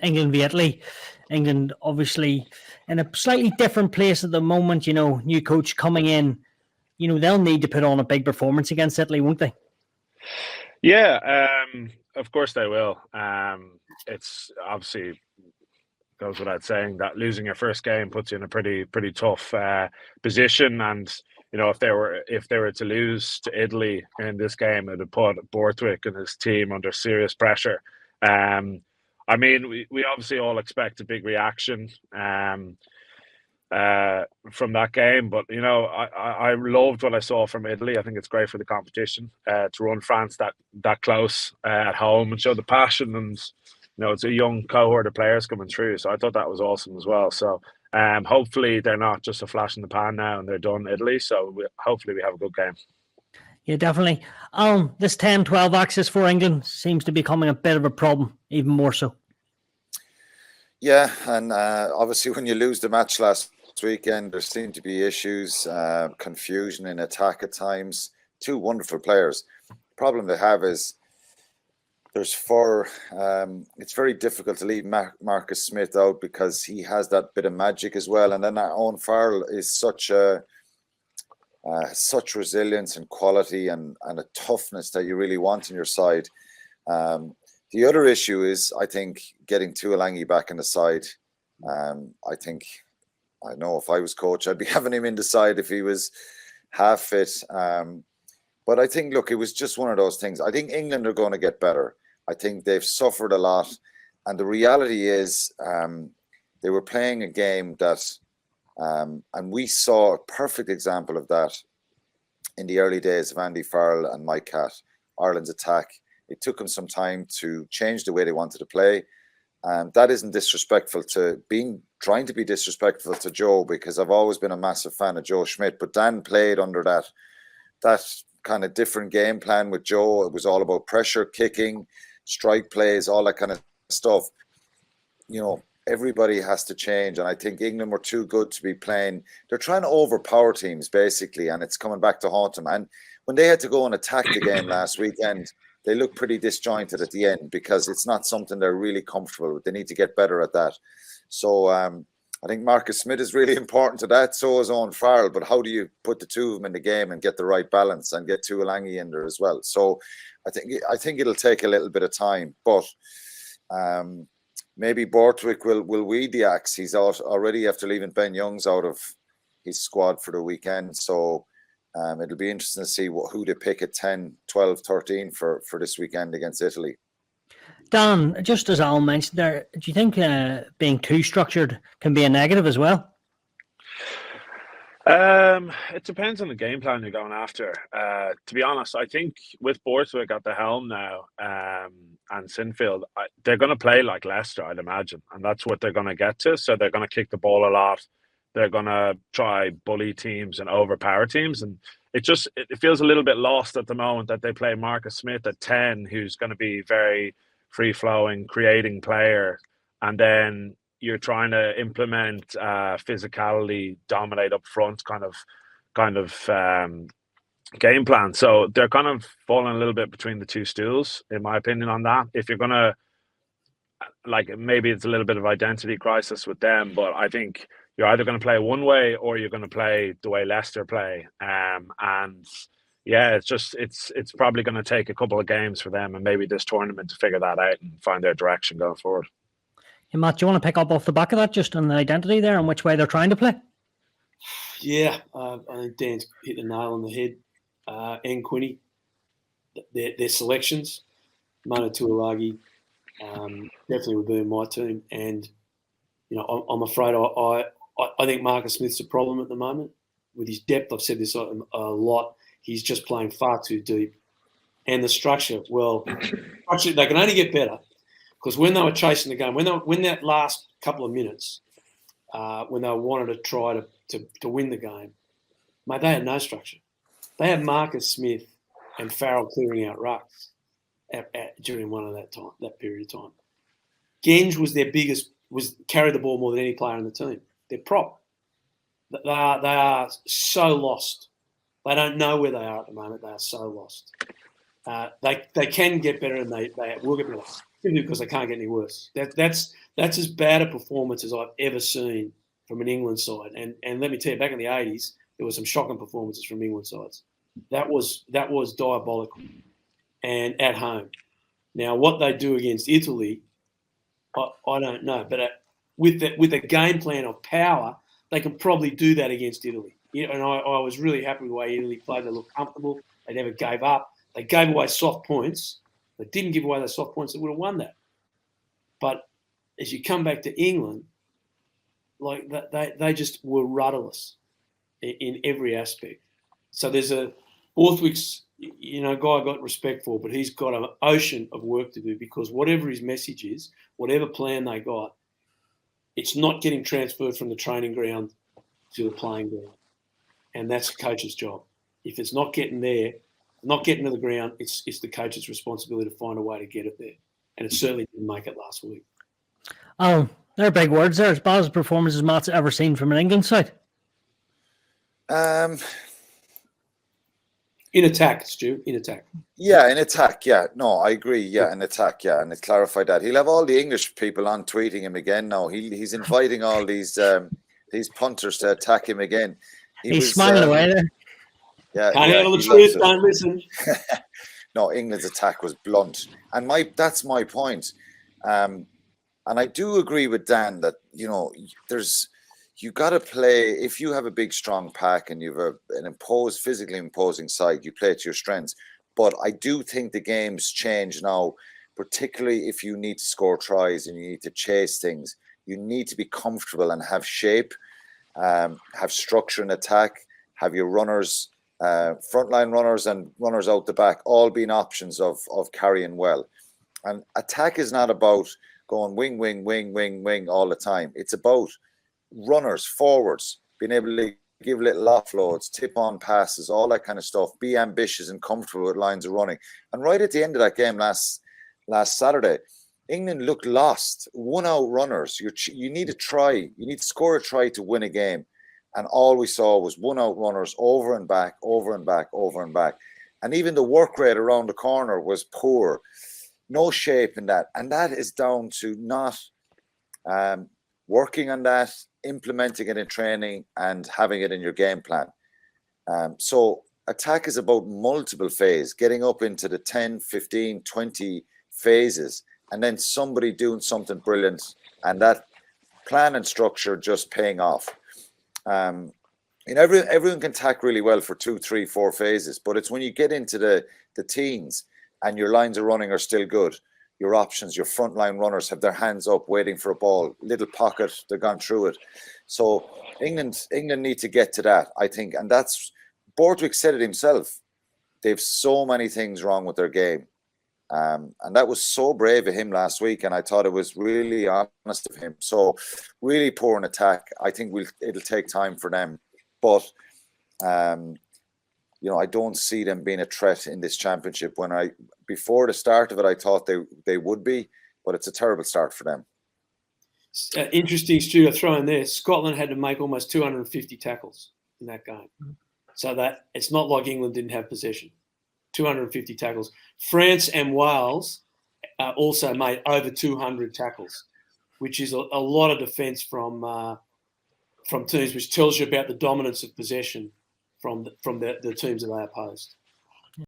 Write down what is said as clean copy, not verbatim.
England v Italy. England obviously in a slightly different place at the moment, new coach coming in. They'll need to put on a big performance against Italy, won't they? Yeah, of course they will. It's obviously goes without saying that losing your first game puts you in a pretty tough position, and if they were to lose to Italy in this game, it would put Borthwick and his team under serious pressure. I mean, we obviously all expect a big reaction from that game, but I loved what I saw from Italy. I think it's great for the competition to run France that close at home and show the passion, and it's a young cohort of players coming through. So I thought that was awesome as well. So hopefully they're not just a flash in the pan now and they're done, Italy. So hopefully we have a good game. Yeah, definitely. This 10-12 axis for England seems to be becoming a bit of a problem, even more so. Yeah, and obviously when you lose the match last weekend, there seemed to be issues, confusion in attack at times. Two wonderful players. The problem they have is it's very difficult to leave Marcus Smith out because he has that bit of magic as well. And then Owen Farrell is such resilience and quality and a toughness that you really want in your side. The other issue is, I think, getting Tuolangi back in the side. I know if I was coach, I'd be having him in the side if he was half fit. But I think, look, it was just one of those things. I think England are going to get better. I think they've suffered a lot. And the reality is they were playing a game that, and we saw a perfect example of that in the early days of Andy Farrell and Mike Catt, Ireland's attack. It took them some time to change the way they wanted to play. That isn't disrespectful trying to be disrespectful to Joe, because I've always been a massive fan of Joe Schmidt, but Dan played under that kind of different game plan with Joe. It was all about pressure, kicking, strike plays, all that kind of stuff. Everybody has to change, and I think England were too good to be playing. They're trying to overpower teams, basically, and it's coming back to haunt them. And when they had to go and attack the game last weekend, they looked pretty disjointed at the end because it's not something they're really comfortable with. They need to get better at that. So I think Marcus Smith is really important to that. So is Owen Farrell. But how do you put the two of them in the game and get the right balance and get Tuolangi in there as well? So I think it'll take a little bit of time. But maybe Borthwick will weed the axe. He's out already after leaving Ben Youngs out of his squad for the weekend. So it'll be interesting to see who they pick at 10, 12, 13 for this weekend against Italy. Dan, just as Alan mentioned there, do you think being too structured can be a negative as well? It depends on the game plan you're going after. To be honest, I think with Borthwick at the helm now and Sinfield, they're going to play like Leicester, I'd imagine. And that's what they're going to get to. So they're going to kick the ball a lot. They're going to try bully teams and overpower teams. And it feels a little bit lost at the moment that they play Marcus Smith at 10, who's going to be very free-flowing, creating player. And then you're trying to implement physicality, dominate up front kind of game plan. So they're kind of falling a little bit between the two stools, in my opinion, on that. If you're going to, maybe it's a little bit of identity crisis with them, but I think you're either going to play one way or you're going to play the way Leicester play. And yeah, it's probably going to take a couple of games for them and maybe this tournament to figure that out and find their direction going forward. Hey, Matt, do you want to pick up off the back of that, just on the identity there and which way they're trying to play? Yeah, I think Dan's hit the nail on the head. And Quinny, their selections, Manu Tuilagi, definitely would be in my team. And, I'm afraid I think Marcus Smith's a problem at the moment. With his depth, I've said this a lot, he's just playing far too deep. And the structure, they can only get better. Because when they were chasing the game, when that last couple of minutes, when they wanted to try to win the game, mate, they had no structure. They had Marcus Smith and Farrell clearing out rucks during that period of time. Genge was carried the ball more than any player on the team. They're prop. They are so lost. They don't know where they are at the moment. They are so lost. They can get better, and they will get better. simply because they can't get any worse. That's as bad a performance as I've ever seen from an England side. And let me tell you, back in the 80s, there were some shocking performances from England sides. That was diabolical, and at home. Now, what they do against Italy, I don't know. But with a game plan of power, they can probably do that against Italy. And I was really happy with the way Italy played. They looked comfortable. They never gave up. They gave away soft points. They didn't give away those soft points that would have won that. But as you come back to England, like they just were rudderless in every aspect. So there's a Borthwick's, guy I got respect for, but he's got an ocean of work to do, because whatever his message is, whatever plan they got, it's not getting transferred from the training ground to the playing ground. And that's the coach's job. If it's not getting there, not getting to the ground, it's the coach's responsibility to find a way to get it there. And it certainly didn't make it last week. Oh, they're big words there. As bad as performances Matt's ever seen from an England side. In attack, Stu. In attack. Yeah, in attack. Yeah, no, I agree. Yeah, in attack. Yeah, and it clarified that he'll have all the English people on tweeting him again. Now he's inviting all these punters to attack him again. He's smiling away there. Yeah, can't handle the truth. Don't listen. No, England's attack was blunt, and that's my point. And I do agree with Dan that you got to play. If you have a big, strong pack and you have an physically imposing side, you play to your strengths. But I do think the game's changed now, particularly if you need to score tries and you need to chase things. You need to be comfortable and have shape, have structure in attack, have your runners, frontline runners and runners out the back, all being options of carrying well. And attack is not about going wing, wing, wing, wing, wing all the time. It's about runners, forwards, being able to give little offloads, tip on passes, all that kind of stuff. Be ambitious and comfortable with lines of running. And right at the end of that game last Saturday, England looked lost. One out runners. You need to try. You need to score a try to win a game. And all we saw was one out runners over and back, over and back, over and back. And even the work rate around the corner was poor. No shape in that. And that is down to not working on that, implementing it in training and having it in your game plan. So attack is about multiple phases, getting up into the 10, 15, 20 phases, and then somebody doing something brilliant, and that plan and structure just paying off. Everyone can attack really well for 2, 3, 4 phases, but it's when you get into the teens and your lines of running are still good, your options, your frontline runners have their hands up waiting for a ball, little pocket, they've gone through it. So England need to get to that, I think, and that's, Borthwick said it himself, they've so many things wrong with their game. And that was so brave of him last week, and I thought it was really honest of him. So really poor in attack. I think it'll take time for them, but I don't see them being a threat in this championship. Before the start of it, I thought they would be, but it's a terrible start for them. Interesting, Stu, to throw in there. Scotland had to make almost 250 tackles in that game, so that it's not like England didn't have possession. 250 tackles. France and Wales also made over 200 tackles, which is a lot of defence from teams, which tells you about the dominance of possession from the teams that they opposed.